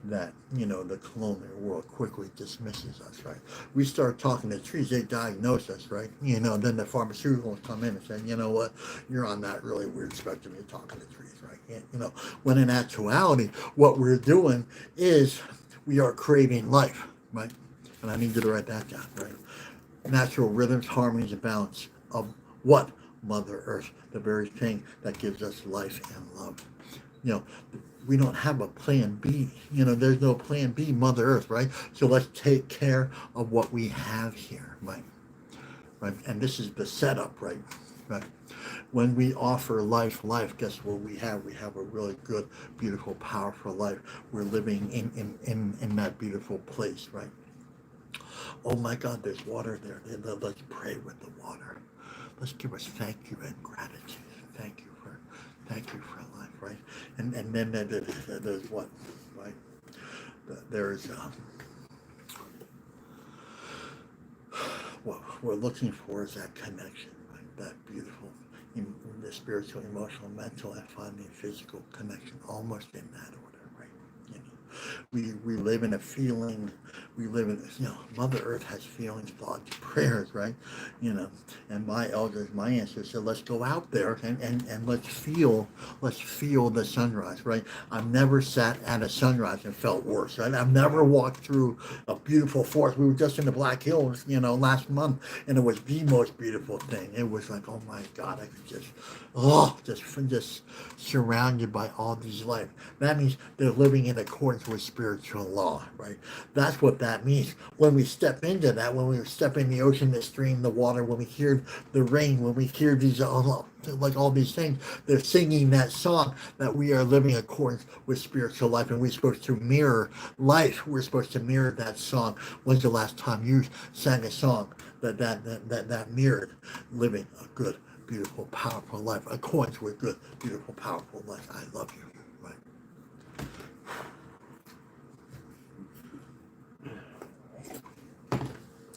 that, the colonial world quickly dismisses us, right? We start talking to trees, they diagnose us, right? Then the pharmaceuticals come in and say, you know what, you're on that really weird spectrum, you're talking to trees, right? When in actuality, what we're doing is we are creating life, right? And I need you to write that down, right? Natural rhythms, harmonies, and balance of what? Mother Earth, the very thing that gives us life and love. We don't have a plan B. There's no plan B, Mother Earth, right? So let's take care of what we have here, right? And this is the setup, right? When we offer life, guess what we have? We have a really good, beautiful, powerful life. We're living in that beautiful place, right? Oh my God, there's water there. Let's pray with the water. Let's give us thank you and gratitude. Thank you for life, right? And then there's what, right? There's we're looking for is that connection, right? That beautiful, the spiritual, emotional, mental, and finally physical connection, almost in that order, right? You know, we live in a feeling. We live in, Mother Earth has feelings, thoughts, prayers, right? And my elders, my ancestors said, let's go out there and let's feel the sunrise, right? I've never sat at a sunrise and felt worse, right? I've never walked through a beautiful forest. We were just in the Black Hills, last month, and it was the most beautiful thing. It was like, oh my God, I could just surrounded by all these life. That means they're living in accordance with spiritual law, right? That's what that means. When we step into that, when we step in the ocean, the stream, the water, when we hear the rain, when we hear these, like all these things, they're singing that song that we are living in accordance with spiritual life, and we're supposed to mirror life. We're supposed to mirror that song. When's the last time you sang a song that mirrored living a good, beautiful, powerful life, accordance with good, beautiful, powerful life? I love you.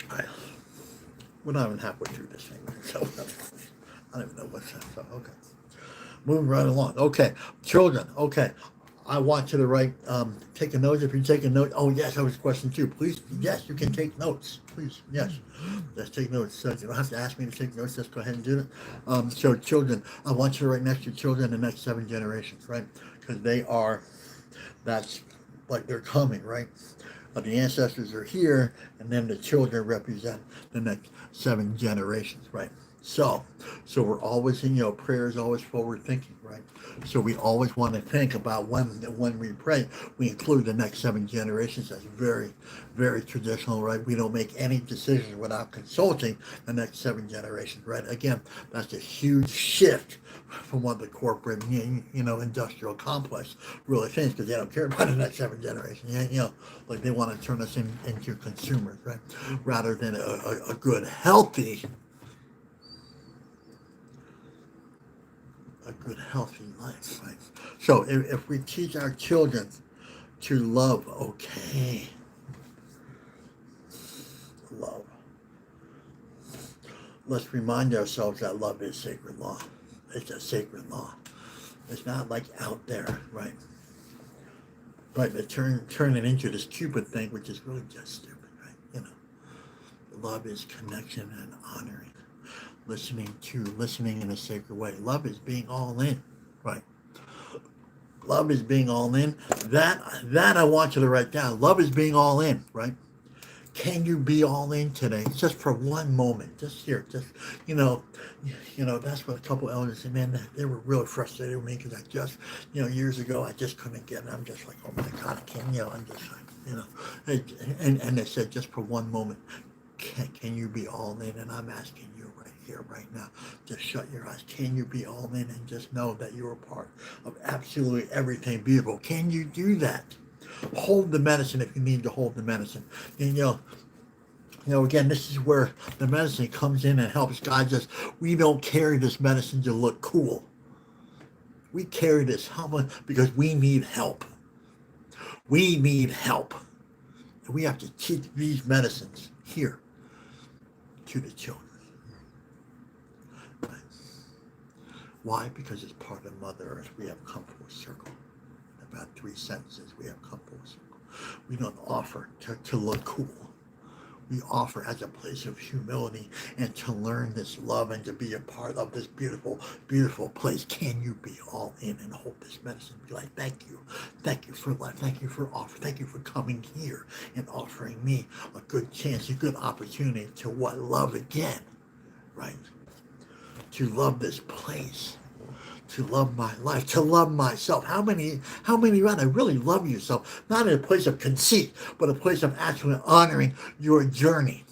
Right? We're not even halfway through this thing, so I don't even know what's that. So, okay. Moving right along. Okay. Children. Okay. I want you to write, take a note if you're taking notes. Oh, yes, that was a question too. Please, yes, you can take notes. Please, yes. Let's take notes. So you don't have to ask me to take notes. Just go ahead and do it. So children, I want you to write next to children the next 7 generations, right? Because that's like they're coming, right? The ancestors are here, and then the children represent the next 7 generations, right? So we're always prayer is always forward thinking, right? So we always want to think about when we pray, we include the next 7 generations. That's very, very traditional, right? We don't make any decisions without consulting the next 7 generations, right? Again, that's a huge shift from what the corporate, industrial complex really thinks, because they don't care about the next 7 generations. Like they want to turn us into consumers, right? Rather than a good, healthy life, right? So if we teach our children to love, okay, love. Let's remind ourselves that love is sacred law. It's a sacred law. It's not like out there, right? But to turn it into this Cupid thing, which is really just stupid, right? Love is connection and honoring. Listening in a sacred way. Love is being all in, right? Love is being all in. That I want you to write down. Love is being all in, right? Can you be all in today, just for one moment? Just that's what a couple elders said. Man, they were really frustrated with me because I just, years ago, I just couldn't get it. I'm just like, oh my God, I can't. I'm just like, and they said, just for one moment, can you be all in? And I'm asking you right here, right now, just shut your eyes. Can you be all in and just know that you're a part of absolutely everything beautiful? Can you do that? Hold the medicine if you need to hold the medicine. And, again, this is where the medicine comes in and helps guide us. We don't carry this medicine to look cool. We carry this because we need help. We need help. And we have to teach these medicines here to the children. Right? Why? Because it's part of Mother Earth. We have come full circle. About 3 sentences, we have come full circle. We don't offer to look cool. We offer as a place of humility and to learn this love and to be a part of this beautiful, beautiful place. Can you be all in and hold this medicine? Be like, thank you for life. Thank you for Thank you for coming here and offering me a good chance, a good opportunity to love again, right? To love this place. To love my life, to love myself. How many rather really love yourself? Not in a place of conceit, but a place of actually honoring your journey.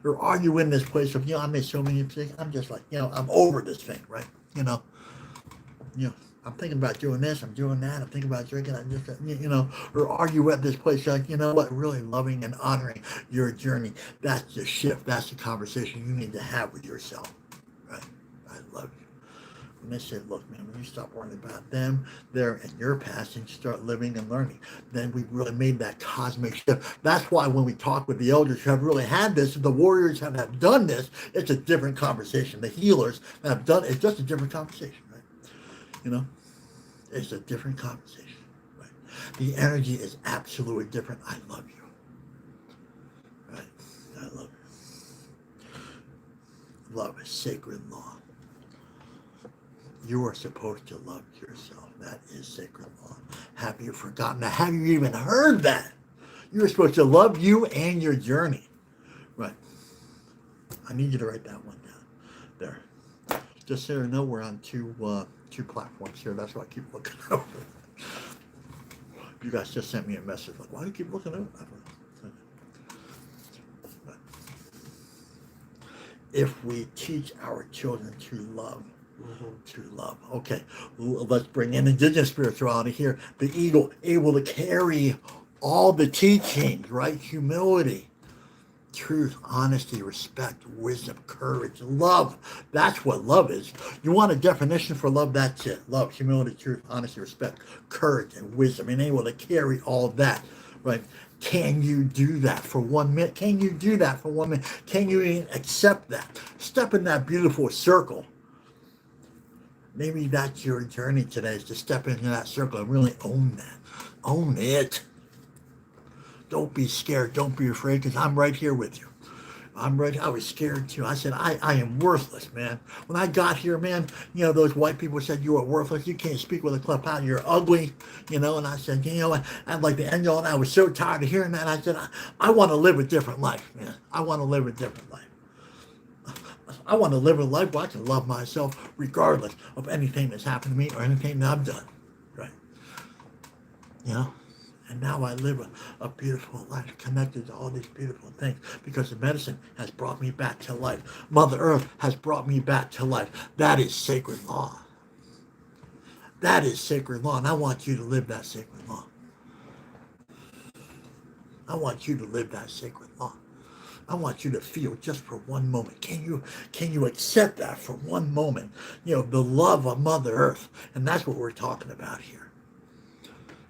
Or are you in this place of, I made so many mistakes, I'm just like, I'm over this thing, right? I'm thinking about doing this, I'm doing that, I'm thinking about drinking, I'm just, or are you at this place like, really loving and honoring your journey? That's the shift, that's the conversation you need to have with yourself, right? I love you. And they said, look, man, when you stop worrying about them, their, and your past, and you start living and learning, then we really made that cosmic shift. That's why when we talk with the elders who have really had this, the warriors have done this, it's a different conversation. The healers that have done it's just a different conversation, right? You know, it's a different conversation. Right? The energy is absolutely different. I love you. Right? I love you. Love is sacred law. You are supposed to love yourself. That is sacred law. Have you forgotten that? Have you even heard that? You're supposed to love you and your journey. Right. I need you to write that one down. There. Just so you know, we're on two platforms here. That's why I keep looking over. You guys just sent me a message like, why do you keep looking over? But if we teach our children to love, to love. Okay, let's bring in indigenous spirituality here. The eagle able to carry all the teachings, right? Humility, truth, honesty, respect, wisdom, courage, love. That's what love is. You want a definition for love? That's it. Love, humility, truth, honesty, respect, courage, and wisdom. And able to carry all that, right? Can you do that for 1 minute? Can you do that for 1 minute? Can you even accept that? Step in that beautiful circle. Maybe that's your journey today, is to step into that circle and really own that. Own it. Don't be scared. Don't be afraid, because I'm right here with you. I was scared too. I said, I am worthless, man. When I got here, man, those white people said you were worthless. You can't speak with a cleft palate. You're ugly, and I said, I'd like to end all that. I was so tired of hearing that. I said, I want to live a different life, man. I want to live a different life. I want to live a life where I can love myself regardless of anything that's happened to me or anything that I've done, right? And now I live a beautiful life connected to all these beautiful things because the medicine has brought me back to life. Mother Earth has brought me back to life. That is sacred law. That is sacred law, and I want you to live that sacred law. I want you to live that sacred law. I want you to feel just for 1 moment. Can you accept that for 1 moment? The love of Mother Earth, and that's what we're talking about here.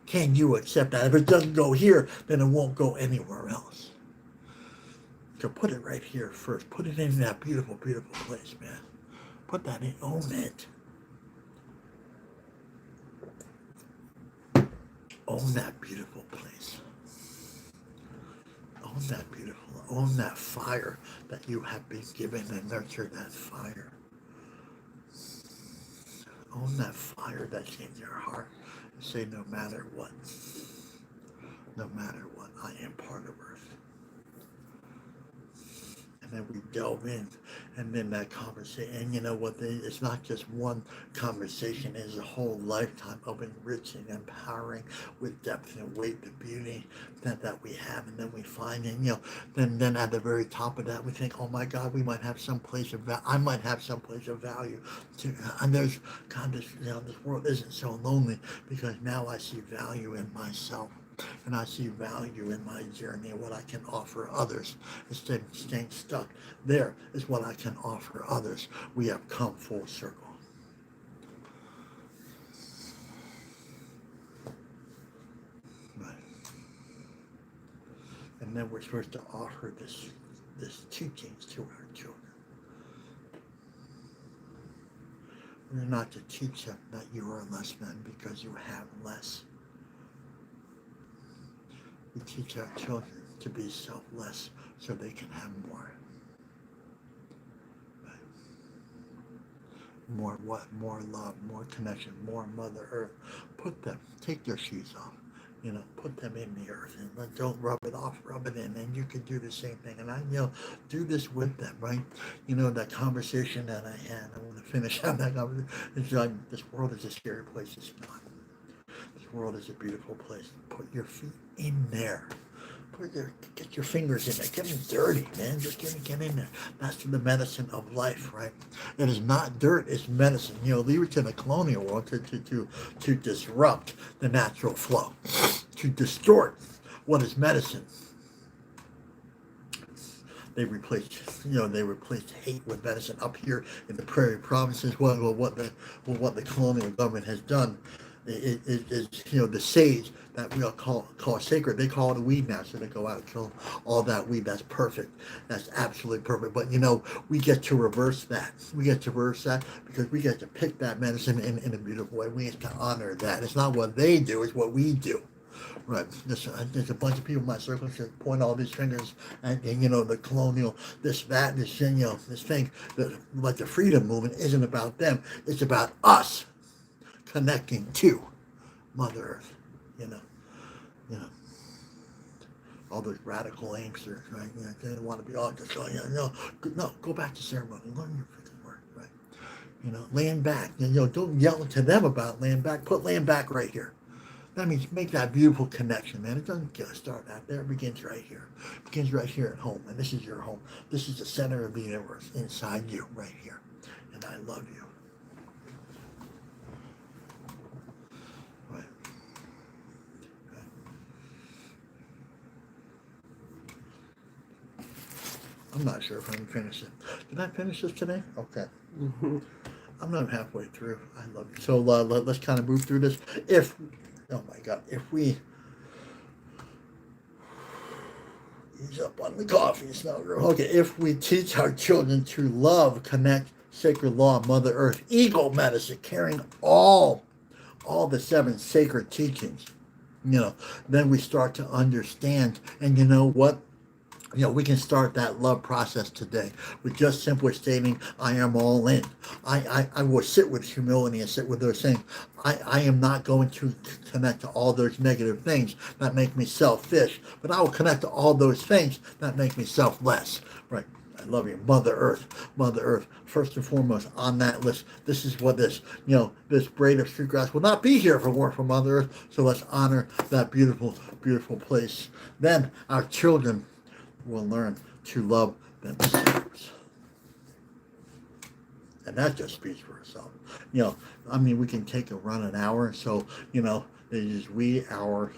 Can you accept that? If it doesn't go here, then it won't go anywhere else. So put it right here first. Put it in that beautiful, beautiful place, man. Put that in. Own it. Own that beautiful place. Own that beautiful. Own that fire that you have been given, and nurture that fire. Own that fire that's in your heart. And say, no matter what, I am part of Earth. And then we delve in, and then that conversation, and you know what, it's not just one conversation, it's a whole lifetime of enriching, empowering with depth and weight, the beauty that we have, and then we find, and then at the very top of that, we think, oh my God, we might have some place of value, I might have some place of value, and there's, God, this world isn't so lonely, because now I see value in myself. And I see value in my journey and what I can offer others instead of staying stuck. There is what I can offer others. We have come full circle. Right. And then we're supposed to offer this teachings to our children. We're not to teach them that you are less than because you have less. We teach our children to be selfless so they can have more. Right? More what? More love, more connection, more Mother Earth. Take their shoes off. Put them in the earth and don't rub it off, rub it in. And you can do the same thing. And I, do this with them, right? That conversation that I had, I want to finish on that conversation. It's like, this world is a scary place. It's not. This world is a beautiful place. Put your feet in there. Get your fingers in there. Get them dirty, man. Just get in there. That's the medicine of life, right? It is not dirt, it's medicine. Leave it to the colonial world to disrupt the natural flow, to distort what is medicine. they replaced hate with medicine up here in the prairie provinces. What the colonial government has done is the sage that we all call sacred. They call it a weed now, so they go out and kill all that weed. That's perfect. That's absolutely perfect. But we get to reverse that. We get to reverse that because we get to pick that medicine in a beautiful way. We get to honor that. It's not what they do; it's what we do. Right. There's a bunch of people in my circle that point all these fingers at the colonial, this, that, this thing. But the freedom movement isn't about them. It's about us connecting to Mother Earth. You know, you know, all those radical angsters, right? They don't want to be all just no, go back to ceremony, learn your freaking word, right? Land back. Don't yell to them about land back. Put land back right here. That means make that beautiful connection, man. It doesn't start out there. It begins right here. It begins right here at home. And this is your home. This is the center of the universe inside you right here. And I love you. Right. I'm not sure if I'm finished it. Did I finish this today? Okay. I'm not halfway through. I love you. So let's kind of move through this. Oh my God, if we ease up on the coffee, it's not real. Okay, if we teach our children to love, connect, sacred law, Mother Earth, eagle medicine, carrying all the 7 sacred teachings, then we start to understand. And you know what? We can start that love process today with just simply stating, I am all in. I will sit with humility and sit with those things. I am not going to connect to all those negative things that make me selfish, but I will connect to all those things that make me selfless. Right. I love you. Mother Earth, first and foremost on that list. This is what this braid of street grass will not be here if it weren't for Mother Earth. So let's honor that beautiful, beautiful place. Then our children will learn to love themselves. And that just speaks for itself. We can take a run an hour. So, it is we, hour,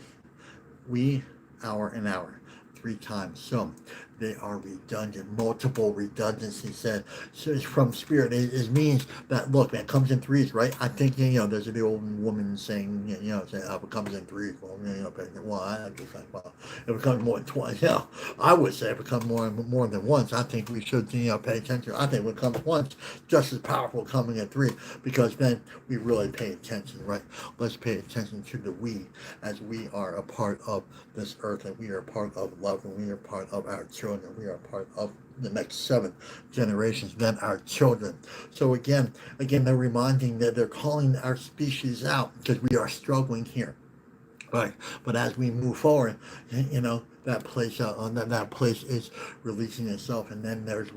and hour, 3 times. So they are redundant, multiple redundancies said. So it's from spirit. It means that, look, man, it comes in 3s, right? I think, there's the old woman saying, saying, oh, it comes in 3s. Well, I just think, well, if it comes more than twice, I would say if it comes more than once, I think we should, pay attention. I think when it comes once, just as powerful coming at 3, because then we really pay attention, right? Let's pay attention to the we, as we are a part of this earth, and we are a part of love, and we are part of our children. We are part of the next 7 generations, then our children. So again, they're reminding that they're calling our species out because we are struggling here. Right. But as we move forward, that place is releasing itself. And then there's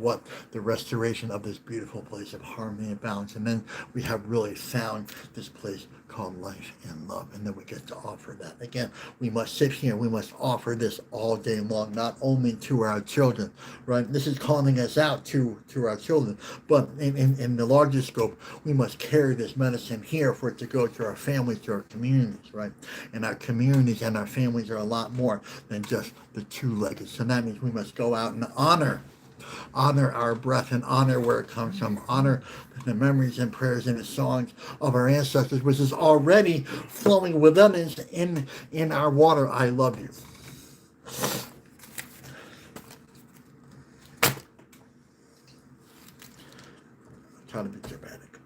the restoration of this beautiful place of harmony and balance. And then we have really found this place called life and love. And then we get to offer that. Again, we must sit here. We must offer this all day long, not only to our children, right? This is calling us out to our children. But in the larger scope, we must carry this medicine here for it to go to our families, to our communities, right? And our communities and our families are a lot more than just the 2-legged. So that means we must go out and honor our breath and honor where it comes from, honor the memories and prayers and the songs of our ancestors, which is already flowing within us in our water. I love you. I'm trying to be dramatic.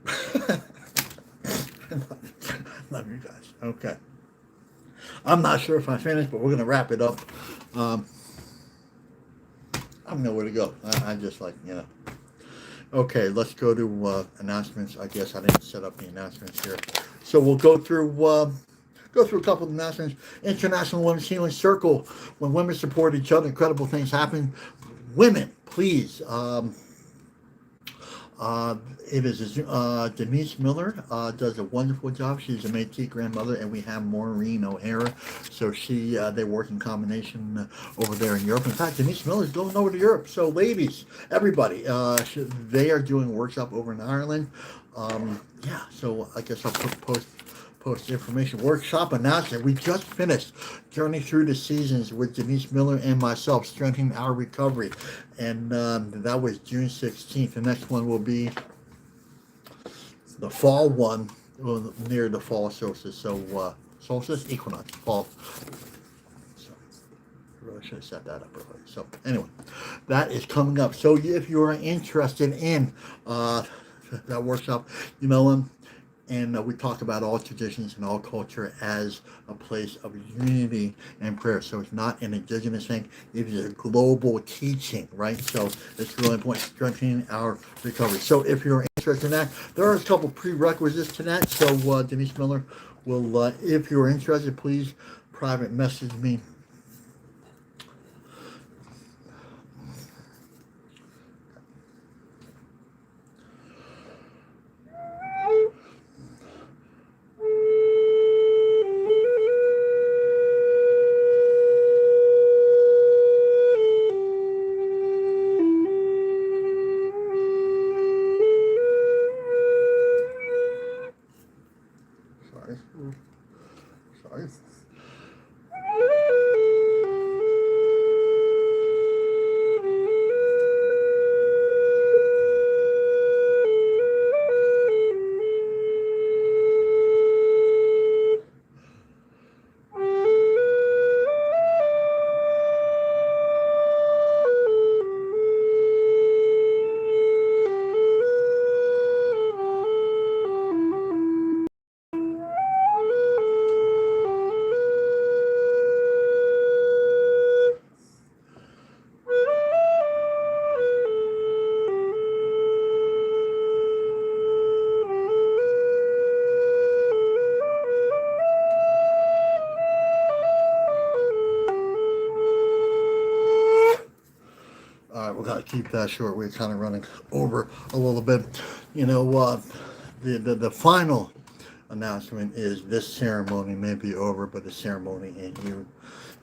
Love you guys. Okay. I'm not sure if I finished, but we're going to wrap it up. I don't know where to go. I just Okay, let's go to announcements. I guess I didn't set up the announcements here. So we'll go through a couple of announcements. International Women's Healing Circle. When women support each other, incredible things happen. Women, please. It is Denise Miller does a wonderful job. She's a Métis grandmother, and we have Maureen O'Hara. So they work in combination over there in Europe. In fact, Denise Miller is going over to Europe. So ladies, everybody, they are doing a workshop over in Ireland. So I guess I'll post post information. Workshop announcement. We just finished Journey Through the Seasons with Denise Miller and myself, Strengthening Our Recovery. And that was June 16th. The next one will be the fall one, well, near the fall solstice. So, solstice, equinox, fall. So, really should have set that up earlier. So, anyway, that is coming up. So, if you are interested in that workshop, you know, and we talk about all traditions and all culture as a place of unity and prayer. So it's not an indigenous thing; it is a global teaching, right? So it's really important, strengthening our recovery. So if you're interested in that, there are a couple prerequisites to that. So Denise Miller will, if you're interested, please private message me. Sorry. Sorry. All right, we got to keep that short. We're kind of running over a little bit. You know, the final announcement is this ceremony may be over, but the ceremony in you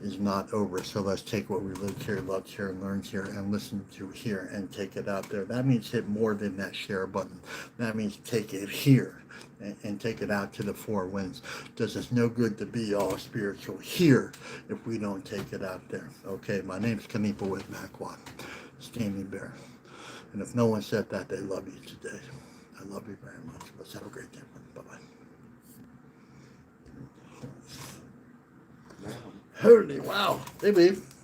is not over. So let's take what we lived here, loved here, and learned here, and listen to here, and take it out there. That means hit more than that share button. That means take it here and take it out to the four winds. Does us no good to be all spiritual here if we don't take it out there. Okay, my name's Kaneepa with Macquad, Standing Bear. And if no one said that, they love you today. I love you very much. Let's have a great day. Bye-bye. Holy wow. Hey, babe.